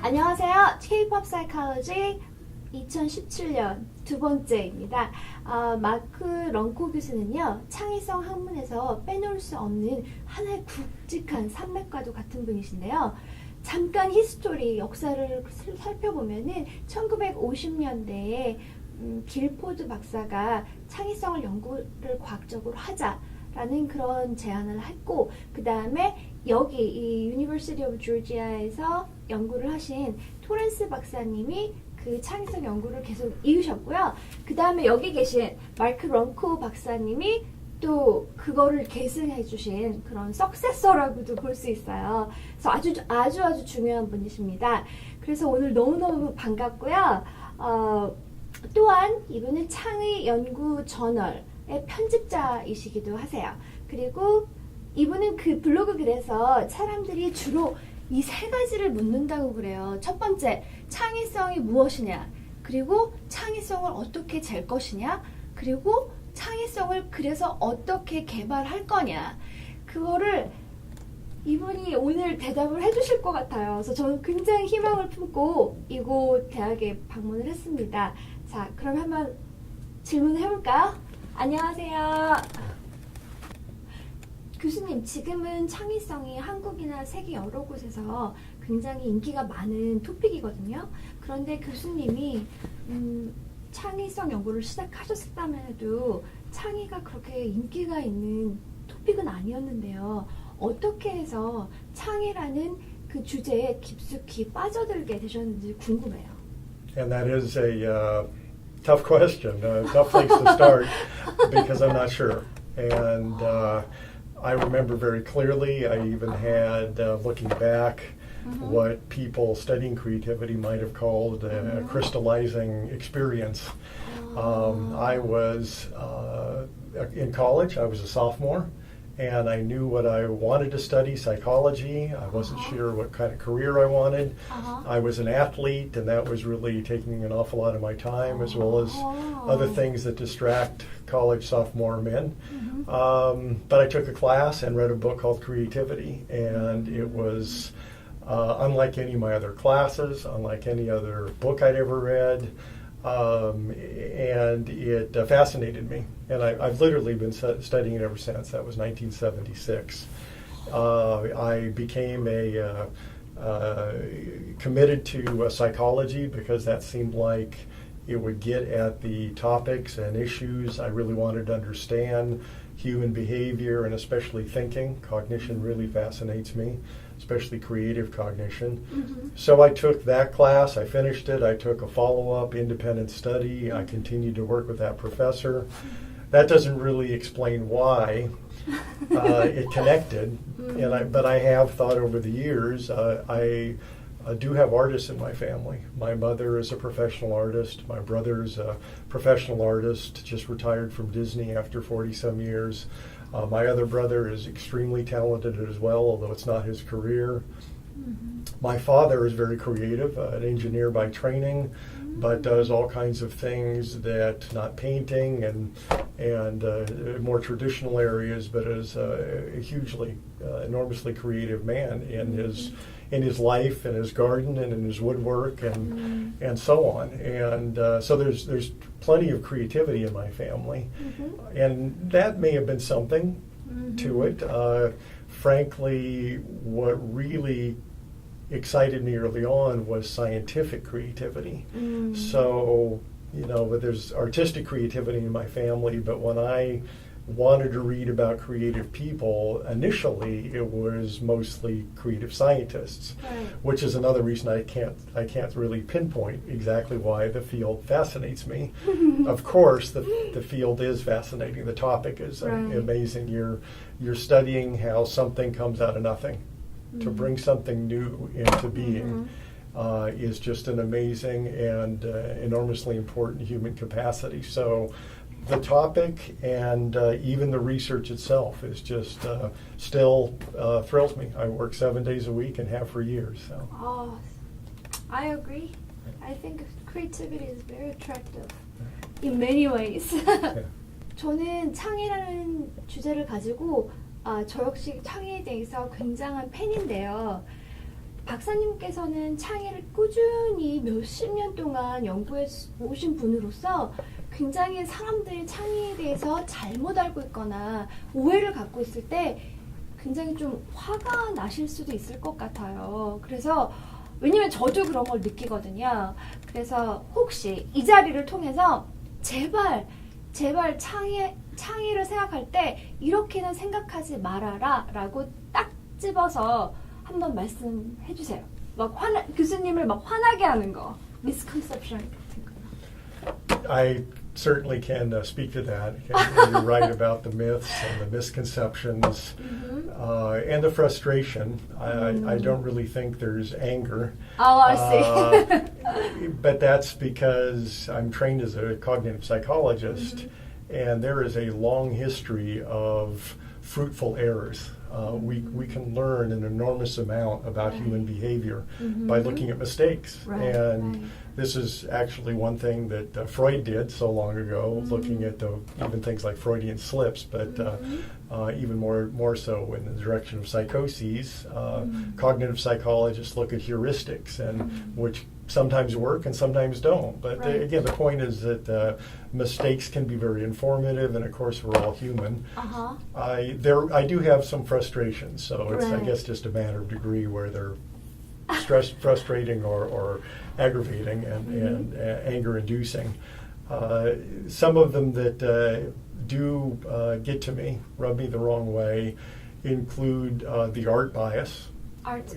안녕하세요. KPoPsychology 2017년 두 번째입니다. 마크 런코 교수는요, 창의성 학문에서 빼놓을 수 없는 하나의 굵직한 산맥과도 같은 분이신데요. 잠깐 히스토리, 역사를 살펴보면은 1950년대에 길포드 박사가 창의성을 연구를 과학적으로 하자라는 그런 제안을 했고, 그 다음에 여기 이 University of Georgia에서 연구를 하신 토렌스 박사님이 그 창의성 연구를 계속 이으셨고요. 그 다음에 여기 계신 마크 런코 박사님이 또 그거를 계승해 주신 그런 석세서라고도 볼 수 있어요. 그래서 아주 중요한 분이십니다. 그래서 오늘 너무너무 반갑고요. 또한 이분은 창의 연구 저널의 편집자이시기도 하세요. 그리고 이분은 그 블로그 글에서 사람들이 주로 이 세 가지를 묻는다고 그래요. 첫 번째, 창의성이 무엇이냐? 그리고 창의성을 어떻게 잴 것이냐? 그리고 창의성을 그래서 어떻게 개발할 거냐? 그거를 이분이 오늘 대답을 해주실 것 같아요. 그래서 저는 굉장히 희망을 품고 이곳 대학에 방문을 했습니다. 자, 그럼 한번 질문을 해볼까요? 안녕하세요. 교수님, 지금은 창의성이 한국이나 세계 여러 곳에서 굉장히 인기가 많은 토픽이거든요. 그런데 교수님이 창의성 연구를 시작하셨다면 해도 창의가 그렇게 인기가 있는 토픽은 아니었는데요. 어떻게 해서 창의라는 그 주제에 깊숙이 빠져들게 되셨는지 궁금해요. And that is a tough question, a tough place to start because I'm not sure. And I remember very clearly, I even had, looking back, what people studying creativity might have called a crystallizing experience. I was in college, I was a sophomore, and I knew what I wanted to study, psychology. I wasn't sure what kind of career I wanted. I was an athlete, and that was really taking an awful lot of my time, as well as other things that distract college sophomore men. But I took a class and read a book called Creativity, and it was unlike any of my other classes, unlike any other book I'd ever read, and it fascinated me. And I've literally been studying it ever since. That was 1976. I became committed to psychology because that seemed like it would get at the topics and issues I really wanted to understand. Human behavior and especially thinking. Cognition really fascinates me, especially creative cognition. So I took that class, I finished it, I took a follow-up independent study, I continued to work with that professor. That doesn't really explain why it connected, but I have thought over the years, I do have artists in my family. My mother is a professional artist. My brother's a professional artist, just retired from Disney after 40-some years. My other brother is extremely talented as well, although it's not his career. My father is very creative, an engineer by training, but does all kinds of things that, not painting and more traditional areas, but is a hugely, enormously creative man in his life, in his garden, and in his woodwork, and so on. And so there's plenty of creativity in my family, and that may have been something to it. Frankly, what really excited me early on was scientific creativity. So, but there's artistic creativity in my family, but when I wanted to read about creative people, initially it was mostly creative scientists, which is another reason I can't really pinpoint exactly why the field fascinates me. Of course, the field is fascinating. The topic is amazing. You're studying how something comes out of nothing. To bring something new into being is just an amazing and enormously important human capacity. So the topic and even the research itself is just still thrills me. I work 7 days a week and have for years. So. Oh, I agree. I think creativity is very attractive in many ways. 저는 창의라는 주제를 가지고 저 역시 창의에 대해서 굉장한 팬인데요. 박사님께서는 창의를 꾸준히 몇십 년 동안 연구해 오신 분으로서 굉장히 사람들이 창의에 대해서 잘못 알고 있거나 오해를 갖고 있을 때 굉장히 좀 화가 나실 수도 있을 것 같아요. 그래서 왜냐면 저도 그런 걸 느끼거든요. 그래서 혹시 이 자리를 통해서 제발 창의를 생각할 때 이렇게는 생각하지 말아라 라고 딱 집어서 한번 말씀해 주세요. 막 교수님을 막 화나게 하는 거. Misconception 같은 거. I certainly can speak to that. You're right about the myths and the misconceptions and the frustration. I don't really think there's anger. Oh, I see. But that's because I'm trained as a cognitive psychologist, and there is a long history of fruitful errors. We can learn an enormous amount about human behavior by looking at mistakes. And this is actually one thing that Freud did so long ago, looking at even things like Freudian slips, but even more so in the direction of psychoses. Cognitive psychologists look at heuristics, and which sometimes work and sometimes don't. But again, the point is that mistakes can be very informative, and of course we're all human. I do have some frustrations, so it's I guess just a matter of degree where they're frustrating or aggravating and anger-inducing. Some of them that do get to me, rub me the wrong way, include the art bias.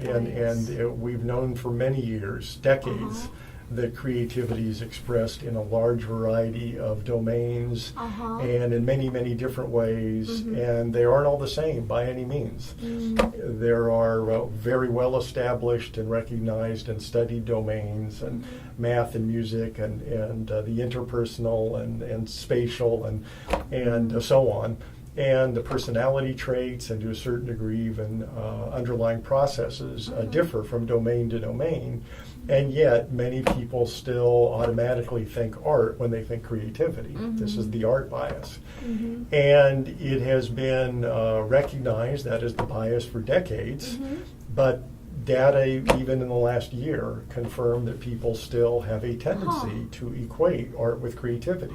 And we've known for many years, decades, that creativity is expressed in a large variety of domains and in many, many different ways, and they aren't all the same by any means. There are very well established and recognized and studied domains, and math and music and the interpersonal and spatial and so on. And the personality traits and to a certain degree even underlying processes differ from domain to domain. And yet many people still automatically think art when they think creativity. This is the art bias. And it has been recognized that is the bias for decades, but data even in the last year confirm that people still have a tendency to equate art with creativity.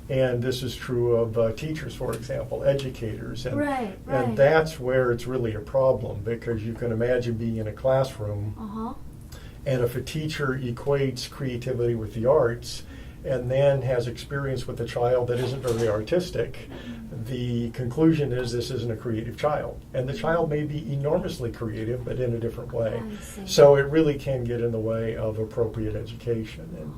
And this is true of teachers, for example, educators. And, and that's where it's really a problem, because you can imagine being in a classroom, and if a teacher equates creativity with the arts and then has experience with a child that isn't very artistic, the conclusion is this isn't a creative child. And the child may be enormously creative, but in a different way. So it really can get in the way of appropriate education. And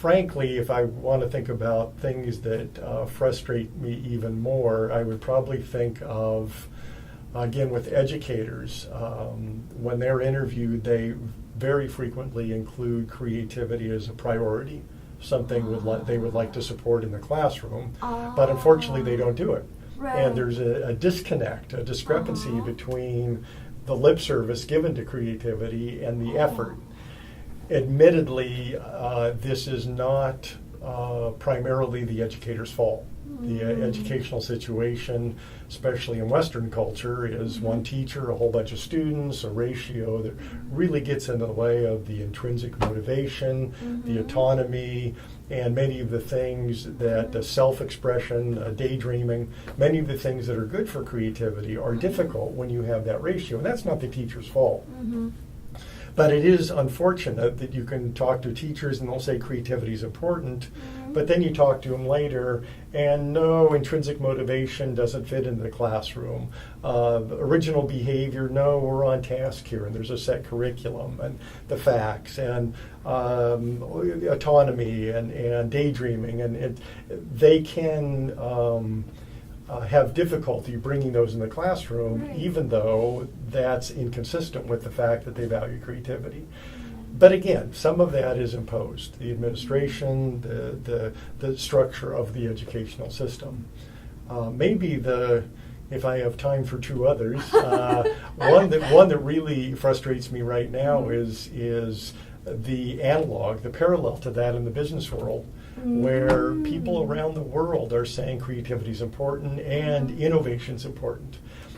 frankly, if I want to think about things that frustrate me even more, I would probably think of, again, with educators. When they're interviewed, they very frequently include creativity as a priority, something they would like to support in the classroom, but unfortunately they don't do it. And there's a disconnect, a discrepancy between the lip service given to creativity and the effort. Admittedly, this is not primarily the educator's fault. The educational situation, especially in Western culture, is one teacher, a whole bunch of students, a ratio that really gets in the way of the intrinsic motivation, the autonomy, and many of the things that the self-expression, daydreaming, many of the things that are good for creativity are difficult when you have that ratio. And that's not the teacher's fault. But it is unfortunate that you can talk to teachers and they'll say creativity is important, but then you talk to them later and no, intrinsic motivation doesn't fit into the classroom. Original behavior, no, we're on task here and there's a set curriculum and the facts and autonomy and daydreaming, and they can have difficulty bringing those in the classroom, even though that's inconsistent with the fact that they value creativity. But again, some of that is imposed. The administration, the structure of the educational system. Maybe if I have time for two others, one that really frustrates me right now is the analog, the parallel to that in the business world, where people around the world are saying creativity is important and innovation is important.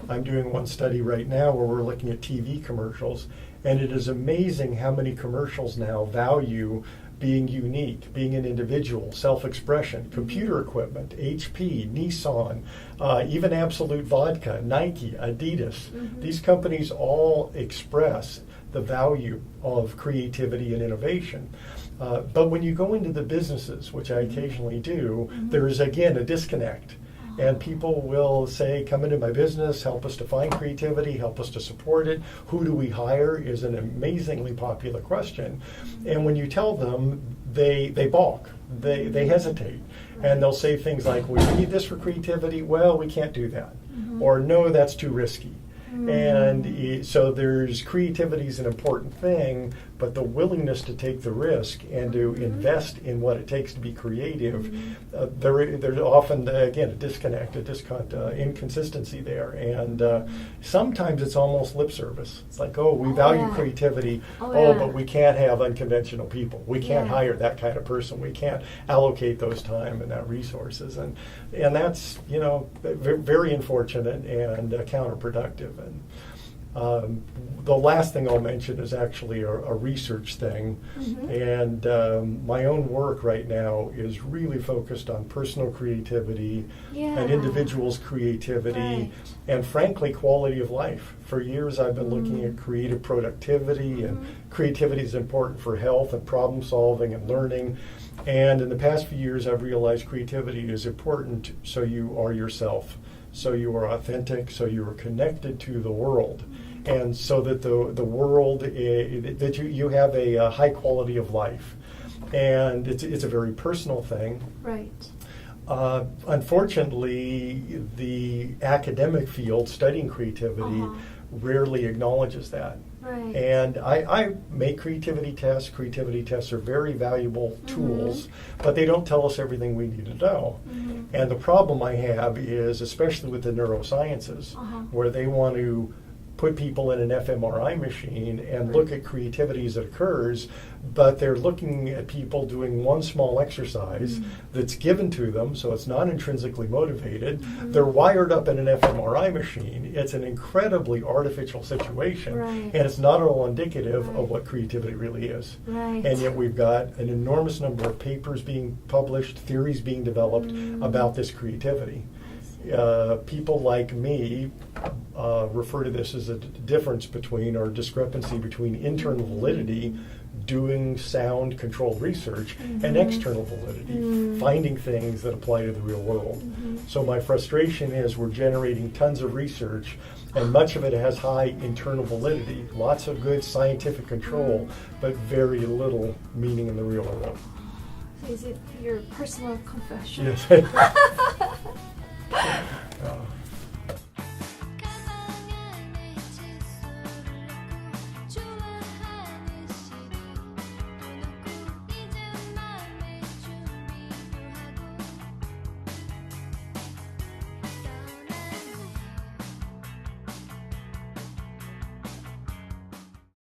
I'm doing one study right now where we're looking at TV commercials, and it is amazing how many commercials now value being unique, being an individual, self-expression, computer equipment, HP, Nissan, even Absolute Vodka, Nike, Adidas. These companies all express the value of creativity and innovation. But when you go into the businesses, which I occasionally do, there is again a disconnect. And people will say, come into my business, help us to find creativity, help us to support it. Who do we hire is an amazingly popular question. And when you tell them, they balk, they hesitate. And they'll say things like, we need this for creativity. Well, we can't do that. Or no, that's too risky. And so there's creativity is an important thing, but the willingness to take the risk and to invest in what it takes to be creative, there's often, again, a disconnect, inconsistency there. And sometimes it's almost lip service. It's like, oh, we value creativity, but we can't have unconventional people. We can't hire that kind of person. We can't allocate those time and that resources. And that's, very unfortunate and counterproductive. And the last thing I'll mention is actually a research thing. And my own work right now is really focused on personal creativity, an individual's creativity, and frankly, quality of life. For years, I've been looking at creative productivity, and creativity is important for health and problem solving and learning. And in the past few years, I've realized creativity is important so you are yourself, so you are authentic, so you are connected to the world, and so that the world, that you have a high quality of life. And it's a very personal thing. Right. Unfortunately, the academic field studying creativity rarely acknowledges that. Right. And I make creativity tests. Creativity tests are very valuable tools, but they don't tell us everything we need to know. And the problem I have is, especially with the neurosciences, where they want to put people in an fMRI machine and look at creativity as it occurs, but they're looking at people doing one small exercise that's given to them, so it's not intrinsically motivated. They're wired up in an fMRI machine. It's an incredibly artificial situation, and it's not at all indicative of what creativity really is. And yet we've got an enormous number of papers being published, theories being developed about this creativity. People like me refer to this as a difference between, or discrepancy between, internal validity, doing sound controlled research, and external validity, finding things that apply to the real world. So my frustration is we're generating tons of research, and much of it has high internal validity, lots of good scientific control, but very little meaning in the real world. So is it your personal confession? Yes.